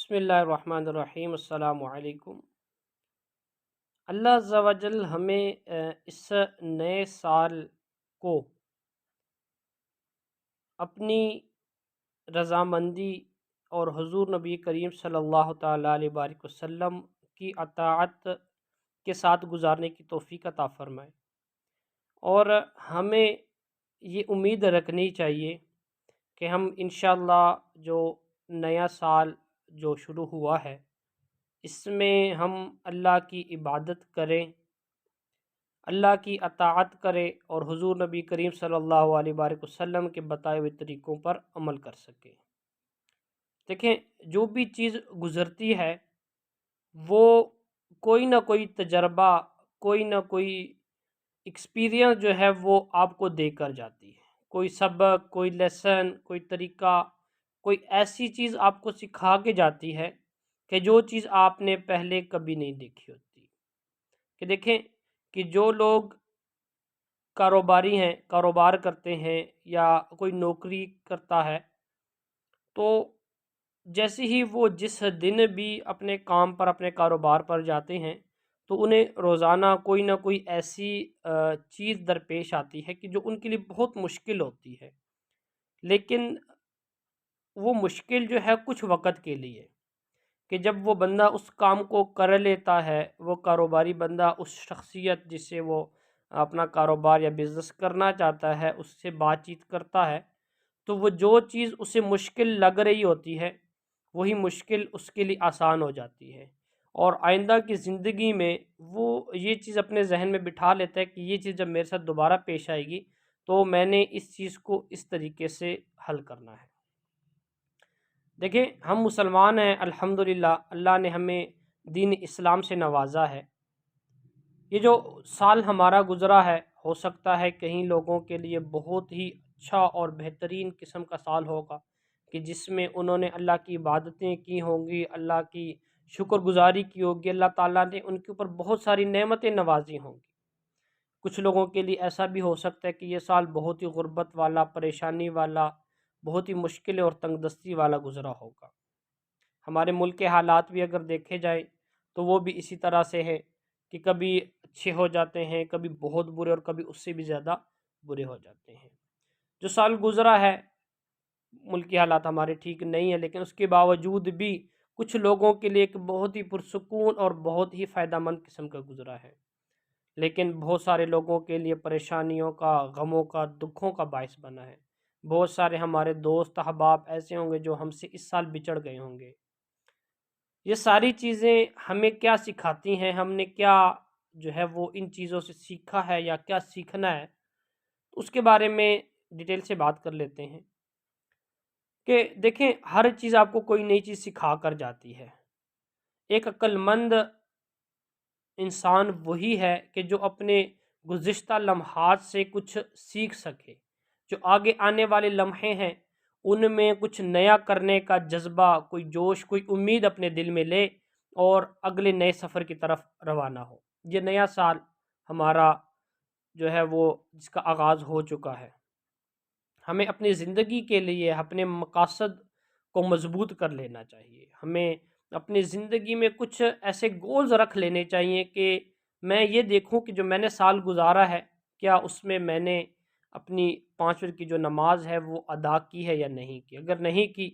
بسم اللہ الرحمن الرحیم۔ السلام علیکم۔ اللہ عز و جل ہمیں اس نئے سال کو اپنی رضامندی اور حضور نبی کریم صلی اللہ تعالیٰ علیہ وآلہ وسلم کی اطاعت کے ساتھ گزارنے کی توفیق عطا فرمائے، اور ہمیں یہ امید رکھنی چاہیے کہ ہم انشاءاللہ جو نیا سال جو شروع ہوا ہے اس میں ہم اللہ کی عبادت کریں، اللہ کی اطاعت کریں اور حضور نبی کریم صلی اللہ علیہ وآلہ وسلم کے بتائے ہوئے طریقوں پر عمل کر سکیں۔ دیکھیں، جو بھی چیز گزرتی ہے وہ کوئی نہ کوئی تجربہ، کوئی نہ کوئی ایکسپیرینس جو ہے وہ آپ کو دے کر جاتی ہے۔ کوئی سبق، کوئی لیسن، کوئی طریقہ، کوئی ایسی چیز آپ کو سکھا کے جاتی ہے کہ جو چیز آپ نے پہلے کبھی نہیں دیکھی ہوتی۔ کہ دیکھیں کہ جو لوگ کاروباری ہیں، کاروبار کرتے ہیں یا کوئی نوکری کرتا ہے، تو جیسے ہی وہ جس دن بھی اپنے کام پر، اپنے کاروبار پر جاتے ہیں تو انہیں روزانہ کوئی نہ کوئی ایسی چیز درپیش آتی ہے کہ جو ان کے لیے بہت مشکل ہوتی ہے، لیکن وہ مشکل جو ہے کچھ وقت کے لیے، کہ جب وہ بندہ اس کام کو کر لیتا ہے، وہ کاروباری بندہ اس شخصیت جس سے وہ اپنا کاروبار یا بزنس کرنا چاہتا ہے اس سے بات چیت کرتا ہے، تو وہ جو چیز اسے مشکل لگ رہی ہوتی ہے وہی مشکل اس کے لیے آسان ہو جاتی ہے، اور آئندہ کی زندگی میں وہ یہ چیز اپنے ذہن میں بٹھا لیتا ہے کہ یہ چیز جب میرے ساتھ دوبارہ پیش آئے گی تو میں نے اس چیز کو اس طریقے سے حل کرنا ہے۔ دیکھیں، ہم مسلمان ہیں، الحمدللہ اللہ نے ہمیں دین اسلام سے نوازا ہے۔ یہ جو سال ہمارا گزرا ہے، ہو سکتا ہے کہیں لوگوں کے لیے بہت ہی اچھا اور بہترین قسم کا سال ہوگا کہ جس میں انہوں نے اللہ کی عبادتیں کی ہوں گی، اللہ کی شکر گزاری کی ہوگی، اللہ تعالیٰ نے ان کے اوپر بہت ساری نعمتیں نوازی ہوں گی۔ کچھ لوگوں کے لیے ایسا بھی ہو سکتا ہے کہ یہ سال بہت ہی غربت والا، پریشانی والا، بہت ہی مشکل اور تنگ دستی والا گزرا ہوگا۔ ہمارے ملک کے حالات بھی اگر دیکھے جائیں تو وہ بھی اسی طرح سے ہے کہ کبھی اچھے ہو جاتے ہیں، کبھی بہت برے، اور کبھی اس سے بھی زیادہ برے ہو جاتے ہیں۔ جو سال گزرا ہے ملکی حالات ہمارے ٹھیک نہیں ہیں، لیکن اس کے باوجود بھی کچھ لوگوں کے لیے ایک بہت ہی پرسکون اور بہت ہی فائدہ مند قسم کا گزرا ہے، لیکن بہت سارے لوگوں کے لیے پریشانیوں کا، غموں کا، دکھوں کا باعث بنا ہے۔ بہت سارے ہمارے دوست احباب ایسے ہوں گے جو ہم سے اس سال بچڑ گئے ہوں گے۔ یہ ساری چیزیں ہمیں کیا سکھاتی ہیں، ہم نے کیا جو ہے وہ ان چیزوں سے سیکھا ہے یا کیا سیکھنا ہے، اس کے بارے میں ڈیٹیل سے بات کر لیتے ہیں۔ کہ دیکھیں، ہر چیز آپ کو کوئی نئی چیز سکھا کر جاتی ہے۔ ایک عقل مند انسان وہی ہے کہ جو اپنے گزشتہ لمحات سے کچھ سیکھ سکے، جو آگے آنے والے لمحے ہیں ان میں کچھ نیا کرنے کا جذبہ، کوئی جوش، کوئی امید اپنے دل میں لے اور اگلے نئے سفر کی طرف روانہ ہو۔ یہ نیا سال ہمارا جو ہے وہ جس کا آغاز ہو چکا ہے، ہمیں اپنی زندگی کے لیے اپنے مقاصد کو مضبوط کر لینا چاہیے۔ ہمیں اپنی زندگی میں کچھ ایسے گولز رکھ لینے چاہیے کہ میں یہ دیکھوں کہ جو میں نے سال گزارا ہے کیا اس میں میں نے اپنی 5 وقت کی جو نماز ہے وہ ادا کی ہے یا نہیں کی۔ اگر نہیں کی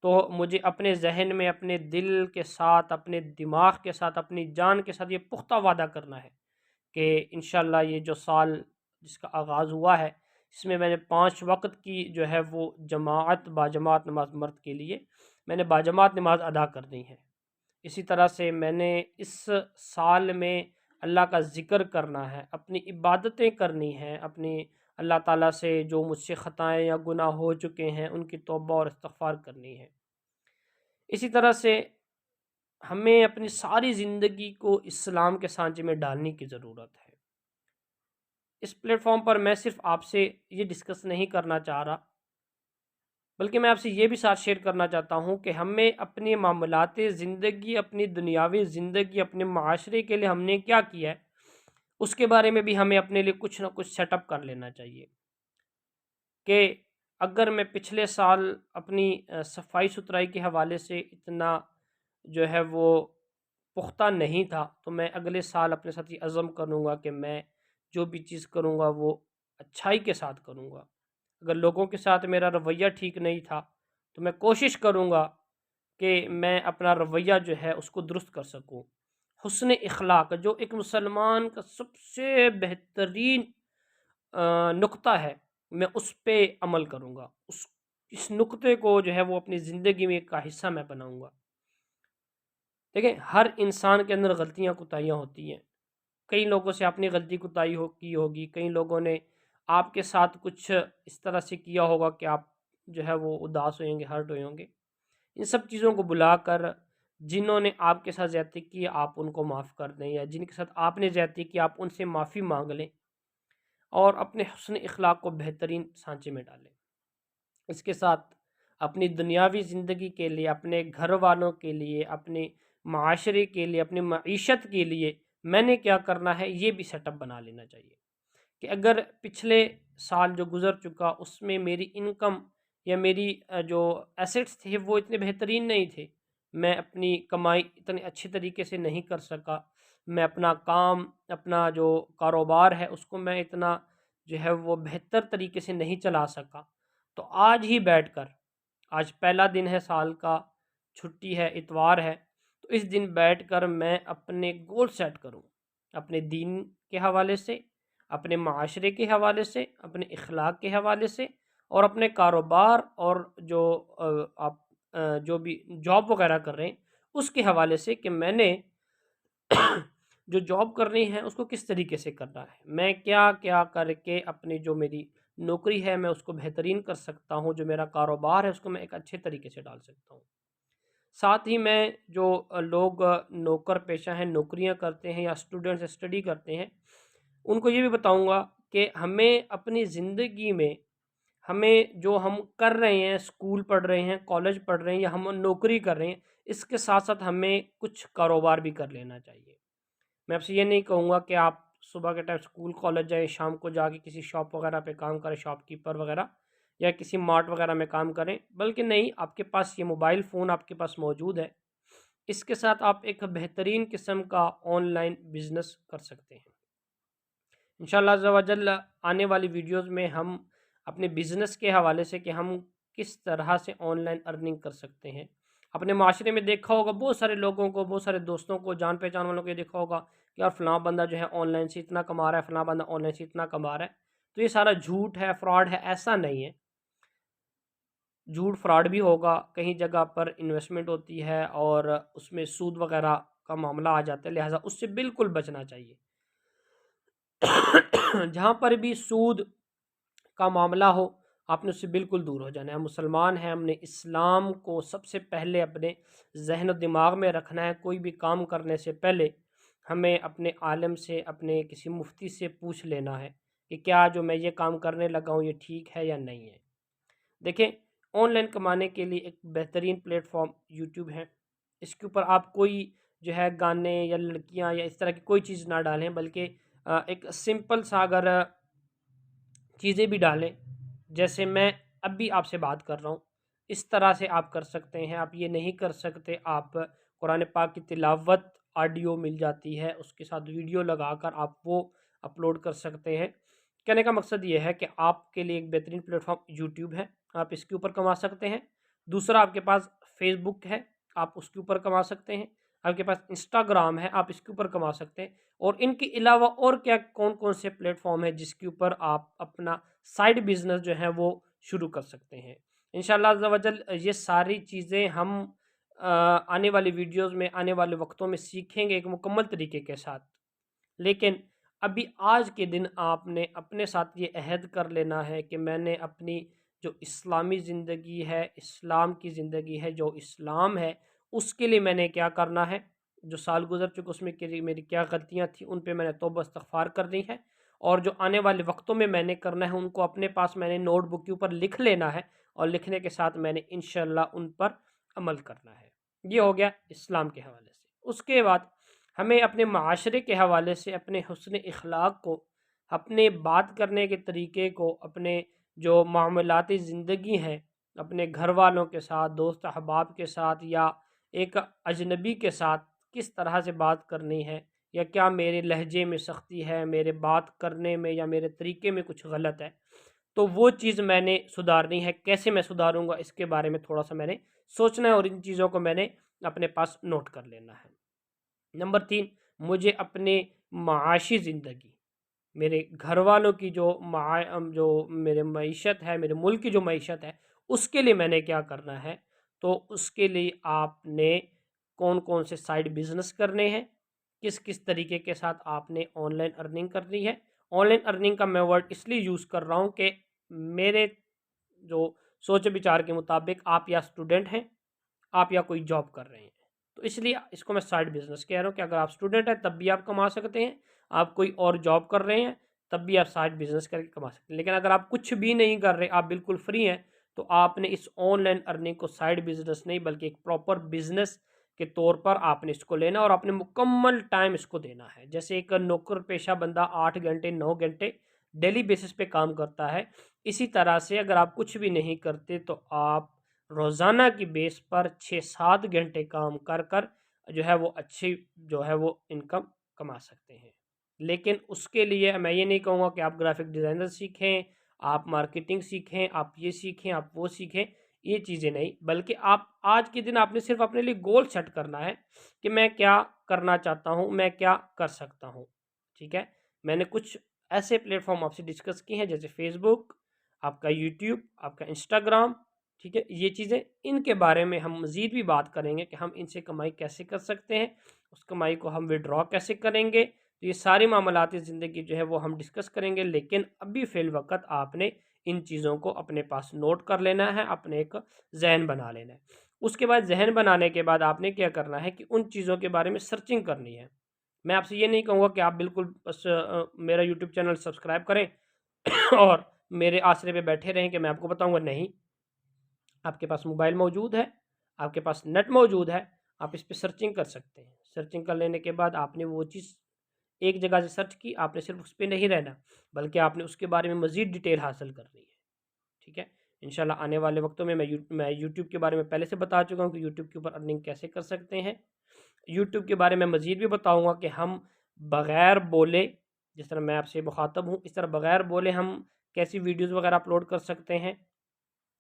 تو مجھے اپنے ذہن میں، اپنے دل کے ساتھ، اپنے دماغ کے ساتھ، اپنی جان کے ساتھ یہ پختہ وعدہ کرنا ہے کہ انشاءاللہ یہ جو سال جس کا آغاز ہوا ہے اس میں نے 5 وقت کی جو ہے وہ باجماعت نماز، مرد کے لیے میں نے باجماعت نماز ادا کرنی ہے۔ اسی طرح سے میں نے اس سال میں اللہ کا ذکر کرنا ہے، اپنی عبادتیں کرنی ہیں، اپنی اللہ تعالیٰ سے جو مجھ سے خطائیں یا گناہ ہو چکے ہیں ان کی توبہ اور استغفار کرنی ہے۔ اسی طرح سے ہمیں اپنی ساری زندگی کو اسلام کے سانچے میں ڈالنے کی ضرورت ہے۔ اس پلیٹ فارم پر میں صرف آپ سے یہ ڈسکس نہیں کرنا چاہ رہا، بلکہ میں آپ سے یہ بھی ساتھ شیئر کرنا چاہتا ہوں کہ ہمیں اپنے معاملات زندگی، اپنی دنیاوی زندگی، اپنے معاشرے کے لیے ہم نے کیا کیا ہے اس کے بارے میں بھی ہمیں اپنے لیے کچھ نہ کچھ سیٹ اپ کر لینا چاہیے۔ کہ اگر میں پچھلے سال اپنی صفائی ستھرائی کے حوالے سے اتنا جو ہے وہ پختہ نہیں تھا، تو میں اگلے سال اپنے ساتھ یہ عزم کروں گا کہ میں جو بھی چیز کروں گا وہ اچھائی کے ساتھ کروں گا۔ اگر لوگوں کے ساتھ میرا رویہ ٹھیک نہیں تھا تو میں کوشش کروں گا کہ میں اپنا رویہ جو ہے اس کو درست کر سکوں۔ حسن اخلاق جو ایک مسلمان کا سب سے بہترین نقطہ ہے، میں اس پہ عمل کروں گا، اس نقطے کو جو ہے وہ اپنی زندگی میں کا حصہ میں بناؤں گا۔ دیکھیں، ہر انسان کے اندر غلطیاں کوتاہیاں ہوتی ہیں۔ کئی لوگوں سے آپ نے غلطی کوتاہی کی ہوگی، کئی لوگوں نے آپ کے ساتھ کچھ اس طرح سے کیا ہوگا کہ آپ جو ہے وہ اداس ہوئیں گے، ہرٹ ہوئے ہوں گے۔ ان سب چیزوں کو بلا کر جنہوں نے آپ کے ساتھ زیادتی کی آپ ان کو معاف کر دیں، یا جن کے ساتھ آپ نے زیادتی کی آپ ان سے معافی مانگ لیں اور اپنے حسن اخلاق کو بہترین سانچے میں ڈالیں۔ اس کے ساتھ اپنی دنیاوی زندگی کے لیے، اپنے گھر والوں کے لیے، اپنے معاشرے کے لیے، اپنی معیشت کے لیے میں نے کیا کرنا ہے یہ بھی سیٹ اپ بنا لینا چاہیے کہ اگر پچھلے سال جو گزر چکا اس میں میری انکم یا میری جو ایسٹس تھے وہ اتنے بہترین نہیں تھے، میں اپنی کمائی اتنے اچھے طریقے سے نہیں کر سکا، میں اپنا کام، اپنا جو کاروبار ہے اس کو میں اتنا جو ہے وہ بہتر طریقے سے نہیں چلا سکا، تو آج ہی بیٹھ کر، آج پہلا دن ہے سال کا، چھٹی ہے، اتوار ہے، تو اس دن بیٹھ کر میں اپنے گول سیٹ کروں، اپنے دین کے حوالے سے، اپنے معاشرے کے حوالے سے، اپنے اخلاق کے حوالے سے، اور اپنے کاروبار اور جو آپ جو بھی جاب وغیرہ کر رہے ہیں اس کے حوالے سے کہ میں نے جو جاب کرنی ہے اس کو کس طریقے سے کرنا ہے، میں کیا کیا کر کے اپنی جو میری نوکری ہے میں اس کو بہترین کر سکتا ہوں، جو میرا کاروبار ہے اس کو میں ایک اچھے طریقے سے ڈال سکتا ہوں۔ ساتھ ہی میں جو لوگ نوکر پیشہ ہیں، نوکریاں کرتے ہیں یا اسٹوڈنٹس اسٹڈی کرتے ہیں، ان کو یہ بھی بتاؤں گا کہ ہمیں اپنی زندگی میں ہمیں جو ہم کر رہے ہیں، اسکول پڑھ رہے ہیں، کالج پڑھ رہے ہیں یا ہم نوکری کر رہے ہیں، اس کے ساتھ ساتھ ہمیں کچھ کاروبار بھی کر لینا چاہیے۔ میں آپ سے یہ نہیں کہوں گا کہ آپ صبح کے ٹائم اسکول کالج جائیں، شام کو جا کے کسی شاپ وغیرہ پہ کام کریں، شاپ کیپر وغیرہ یا کسی مارٹ وغیرہ میں کام کریں، بلکہ نہیں، آپ کے پاس یہ موبائل فون آپ کے پاس موجود ہے، اس کے ساتھ آپ ایک بہترین قسم کا آن لائن بزنس کر سکتے ہیں۔ انشاءاللہ عز و جل آنے والی ویڈیوز میں ہم اپنے بزنس کے حوالے سے کہ ہم کس طرح سے آن لائن ارننگ کر سکتے ہیں۔ اپنے معاشرے میں دیکھا ہوگا بہت سارے لوگوں کو، بہت سارے دوستوں کو، جان پہچان والوں کو یہ دیکھا ہوگا کہ یار فلاں بندہ جو ہے آن لائن سے اتنا کما رہا ہے، فلاں بندہ آن لائن سے اتنا کما رہا ہے، تو یہ سارا جھوٹ ہے، فراڈ ہے، ایسا نہیں ہے۔ جھوٹ فراڈ بھی ہوگا، کہیں جگہ پر انویسٹمنٹ ہوتی ہے اور اس میں سود وغیرہ کا معاملہ آ جاتا ہے، لہٰذا اس سے بالکل بچنا چاہیے۔ جہاں پر بھی سود کا معاملہ ہو آپ نے اس سے بالکل دور ہو جانا ہے۔ ہم مسلمان ہیں، ہم نے اسلام کو سب سے پہلے اپنے ذہن و دماغ میں رکھنا ہے۔ کوئی بھی کام کرنے سے پہلے ہمیں اپنے عالم سے، اپنے کسی مفتی سے پوچھ لینا ہے کہ کیا جو میں یہ کام کرنے لگا ہوں یہ ٹھیک ہے یا نہیں ہے۔ دیکھیں، آن لائن کمانے کے لیے ایک بہترین پلیٹ فارم یوٹیوب ہے۔ اس کے اوپر آپ کوئی جو ہے گانے یا لڑکیاں یا اس طرح کی کوئی چیز نہ ڈالیں، بلکہ ایک سمپل سا اگر چیزیں بھی ڈالیں، جیسے میں اب بھی آپ سے بات کر رہا ہوں، اس طرح سے آپ کر سکتے ہیں۔ آپ یہ نہیں کر سکتے، آپ قرآن پاک کی تلاوت آڈیو مل جاتی ہے، اس کے ساتھ ویڈیو لگا کر آپ وہ اپلوڈ کر سکتے ہیں۔ کہنے کا مقصد یہ ہے کہ آپ کے لیے ایک بہترین پلیٹ فارم یوٹیوب ہے، آپ اس کے اوپر کما سکتے ہیں۔ دوسرا آپ کے پاس فیس بک ہے، آپ اس کے اوپر کما سکتے ہیں۔ آپ کے پاس انسٹاگرام ہے، آپ اس کے اوپر کما سکتے ہیں۔ اور ان کے علاوہ اور کیا کون کون سے پلیٹ فارم ہے جس کے اوپر آپ اپنا سائیڈ بزنس جو ہے وہ شروع کر سکتے ہیں۔ انشاءاللہ عز و جل یہ ساری چیزیں ہم آنے والی ویڈیوز میں، آنے والے وقتوں میں سیکھیں گے ایک مکمل طریقے کے ساتھ، لیکن ابھی آج کے دن آپ نے اپنے ساتھ یہ عہد کر لینا ہے کہ میں نے اپنی جو اسلامی زندگی ہے، اسلام کی زندگی ہے، جو اسلام ہے، اس کے لیے میں نے کیا کرنا ہے۔ جو سال گزر چکے اس میں میری کیا غلطیاں تھیں ان پہ میں نے توبہ استغفار کرنی ہے، اور جو آنے والے وقتوں میں نے کرنا ہے ان کو اپنے پاس میں نے نوٹ بک کے اوپر لکھ لینا ہے، اور لکھنے کے ساتھ میں نے انشاءاللہ ان پر عمل کرنا ہے۔ یہ ہو گیا اسلام کے حوالے سے۔ اس کے بعد ہمیں اپنے معاشرے کے حوالے سے اپنے حسن اخلاق کو، اپنے بات کرنے کے طریقے کو، اپنے جو معاملاتی زندگی ہیں، اپنے گھر والوں کے ساتھ، دوست احباب کے ساتھ، یا ایک اجنبی کے ساتھ کس طرح سے بات کرنی ہے، یا کیا میرے لہجے میں سختی ہے، میرے بات کرنے میں یا میرے طریقے میں کچھ غلط ہے، تو وہ چیز میں نے سدھارنی ہے۔ کیسے میں سدھاروں گا، اس کے بارے میں تھوڑا سا میں نے سوچنا ہے، اور ان چیزوں کو میں نے اپنے پاس نوٹ کر لینا ہے۔ نمبر 3، مجھے اپنے معاشی زندگی، میرے گھر والوں کی جو میرے معیشت ہے، میرے ملک کی جو معیشت ہے، اس کے لیے میں نے کیا کرنا ہے۔ تو اس کے لیے آپ نے کون کون سے سائڈ بزنس کرنے ہیں، کس کس طریقے کے ساتھ آپ نے آن لائن ارننگ کرنی ہے۔ آن لائن ارننگ کا میں ورڈ اس لیے یوز کر رہا ہوں کہ میرے جو سوچ بچار کے مطابق آپ یا اسٹوڈنٹ ہیں، آپ یا کوئی جاب کر رہے ہیں، تو اس لیے اس کو میں سائڈ بزنس کہہ رہا ہوں کہ اگر آپ اسٹوڈنٹ ہیں تب بھی آپ کما سکتے ہیں، آپ کوئی اور جاب کر رہے ہیں تب بھی آپ سائڈ بزنس کر کے کما سکتے ہیں، لیکن اگر آپ کچھ بھی نہیں کر رہے، آپ بالکل فری ہیں، تو آپ نے اس آن لائن ارننگ کو سائڈ بزنس نہیں بلکہ ایک پراپر بزنس کے طور پر آپ نے اس کو لینا، اور آپ نے مکمل ٹائم اس کو دینا ہے۔ جیسے ایک نوکر پیشہ بندہ 8 گھنٹے 9 گھنٹے ڈیلی بیسس پہ کام کرتا ہے، اسی طرح سے اگر آپ کچھ بھی نہیں کرتے تو آپ روزانہ کی بیس پر 6-7 گھنٹے کام کر کر جو ہے وہ اچھی جو ہے وہ انکم کما سکتے ہیں۔ لیکن اس کے لیے میں یہ نہیں کہوں گا کہ آپ گرافک ڈیزائنر سیکھیں، آپ مارکیٹنگ سیکھیں، آپ یہ سیکھیں، آپ وہ سیکھیں، یہ چیزیں نہیں، بلکہ آپ آج کے دن آپ نے صرف اپنے لیے گول سیٹ کرنا ہے کہ میں کیا کرنا چاہتا ہوں، میں کیا کر سکتا ہوں۔ ٹھیک ہے، میں نے کچھ ایسے پلیٹ فارم آپ سے ڈسکس کی ہیں جیسے فیس بک، آپ کا یوٹیوب، آپ کا انسٹاگرام، ٹھیک ہے، یہ چیزیں، ان کے بارے میں ہم مزید بھی بات کریں گے کہ ہم ان سے کمائی کیسے کر سکتے ہیں، اس کمائی کو ہم وڈرا کیسے کریں گے، تو یہ ساری معاملاتی زندگی جو ہے وہ ہم ڈسکس کریں گے، لیکن ابھی فی الوقت آپ نے ان چیزوں کو اپنے پاس نوٹ کر لینا ہے، اپنے ایک ذہن بنا لینا ہے۔ اس کے بعد ذہن بنانے کے بعد آپ نے کیا کرنا ہے کہ ان چیزوں کے بارے میں سرچنگ کرنی ہے۔ میں آپ سے یہ نہیں کہوں گا کہ آپ بالکل بس میرا یوٹیوب چینل سبسکرائب کریں اور میرے آسرے پہ بیٹھے رہیں کہ میں آپ کو بتاؤں گا، نہیں، آپ کے پاس موبائل موجود ہے، آپ کے پاس نیٹ موجود ہے، آپ اس پہ سرچنگ کر سکتے ہیں۔ سرچنگ کر لینے کے بعد آپ نے وہ چیز ایک جگہ سے سرچ کی، آپ نے صرف اس پہ نہیں رہنا بلکہ آپ نے اس کے بارے میں مزید ڈیٹیل حاصل کرنی ہے۔ ٹھیک ہے، انشاءاللہ آنے والے وقتوں میں میں یوٹیوب کے بارے میں پہلے سے بتا چکا ہوں کہ یوٹیوب کے اوپر ارننگ کیسے کر سکتے ہیں۔ یوٹیوب کے بارے میں مزید بھی بتاؤں گا کہ ہم بغیر بولے، جس طرح میں آپ سے مخاطب ہوں اس طرح بغیر بولے ہم کیسی ویڈیوز وغیرہ اپلوڈ کر سکتے ہیں۔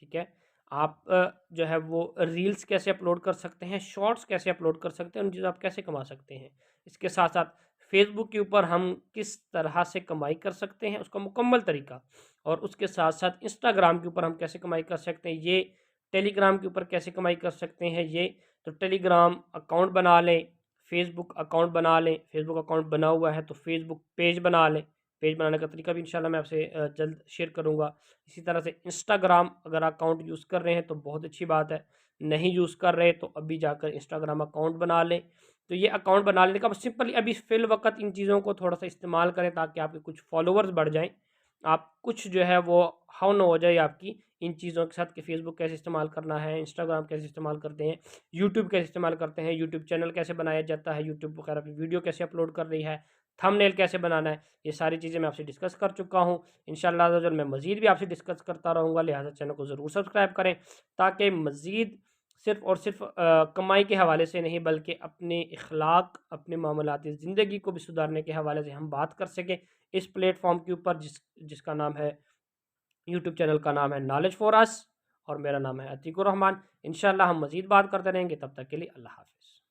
ٹھیک ہے، آپ جو ہے وہ ریلز کیسے اپلوڈ کر سکتے ہیں، شارٹس کیسے اپلوڈ کر سکتے ہیں، ان چیزوں آپ کیسے کما سکتے ہیں۔ اس کے ساتھ ساتھ فیس بک کے اوپر ہم کس طرح سے کمائی کر سکتے ہیں، اس کا مکمل طریقہ، اور اس کے ساتھ ساتھ انسٹاگرام کے اوپر ہم کیسے کمائی کر سکتے ہیں، یہ ٹیلی گرام کے اوپر کیسے کمائی کر سکتے ہیں، یہ تو ٹیلی گرام اکاؤنٹ بنا لیں، فیس بک اکاؤنٹ بنا لیں، فیس بک اکاؤنٹ بنا ہوا ہے تو فیس بک پیج بنا لیں، پیج بنانے کا طریقہ بھی انشاءاللہ میں آپ سے جلد شیئر کروں گا۔ اسی طرح سے انسٹاگرام اگر اکاؤنٹ یوز کر رہے ہیں تو بہت اچھی بات ہے، نہیں یوز کر رہے تو ابھی جا کر انسٹاگرام اکاؤنٹ بنا لیں۔ تو یہ اکاؤنٹ بنا لینے کا بس سمپلی ابھی فی الوقت ان چیزوں کو تھوڑا سا استعمال کریں تاکہ آپ کے کچھ فالوورز بڑھ جائیں، آپ کچھ جو ہے وہ ہاؤن ہو جائے آپ کی ان چیزوں کے ساتھ کہ فیس بک کیسے استعمال کرنا ہے، انسٹاگرام کیسے استعمال کرتے ہیں، یوٹیوب کیسے استعمال کرتے ہیں، یوٹیوب چینل کیسے بنایا جاتا ہے، یوٹیوب وغیرہ پہ ویڈیو کیسے اپلوڈ کر رہی ہے، تھم نیل کیسے بنانا ہے، یہ ساری چیزیں میں آپ سے ڈسکس کر چکا ہوں۔ انشاءاللہ عز و جل میں مزید بھی آپ سے ڈسکس کرتا رہوں گا، لہٰذا چینل کو ضرور سبسکرائب کریں تاکہ مزید صرف اور صرف کمائی کے حوالے سے نہیں بلکہ اپنے اخلاق، اپنے معاملاتی زندگی کو بھی سدھارنے کے حوالے سے ہم بات کر سکیں اس پلیٹ فارم کے اوپر جس کا نام ہے، یوٹیوب چینل کا نام ہے نالج فار اس، اور میرا نام ہے عتیق الرحمن۔ انشاءاللہ ہم مزید بات کرتے رہیں گے، تب تک کے لیے اللہ حافظ۔